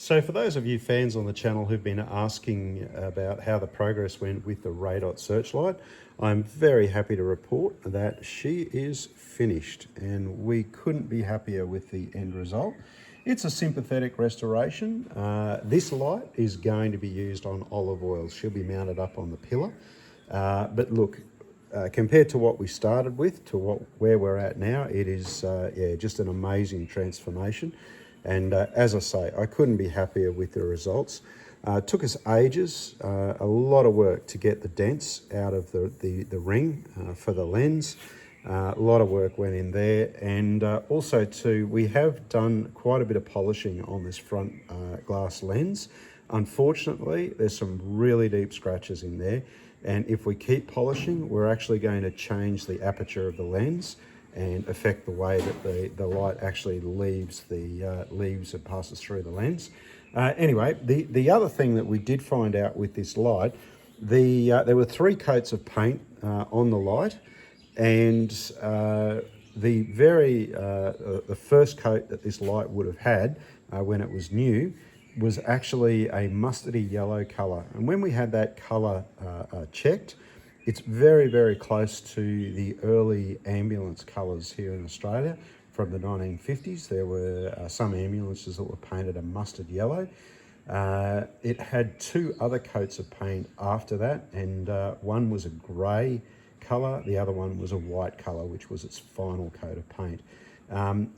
So for those of you fans on the channel who've been asking about how the progress went with the Raydot searchlight, I'm very happy to report that she is finished and we couldn't be happier with the end result. It's a sympathetic restoration. This light is going to be used on olive oil. She'll be mounted up on the pillar. But look, compared to what we started with to where we're at now, it is just an amazing transformation. And as I say, I couldn't be happier with the results. It took us ages, a lot of work to get the dents out of the ring for the lens. A lot of work went in there, and also too, we have done quite a bit of polishing on this front glass lens. Unfortunately, there's some really deep scratches in there, and if we keep polishing, we're actually going to change the aperture of the lens and affect the way that the light actually leaves and passes through the lens. Anyway, the other thing that we did find out with this light, there were 3 coats of paint on the light, and the first coat that this light would have had when it was new was actually a mustardy yellow colour. And when we had that colour checked, it's very, very close to the early ambulance colours here in Australia from the 1950s. There were some ambulances that were painted a mustard yellow. It had 2 other coats of paint after that, and one was a grey colour, the other one was a white colour, which was its final coat of paint.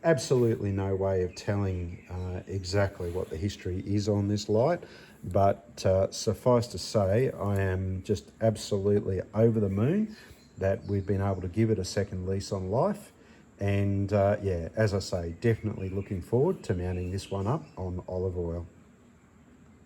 Absolutely no way of telling exactly what the history is on this light, but suffice to say, I am just absolutely over the moon that we've been able to give it a second lease on life. And yeah, as I say, definitely looking forward to mounting this one up on olive oil.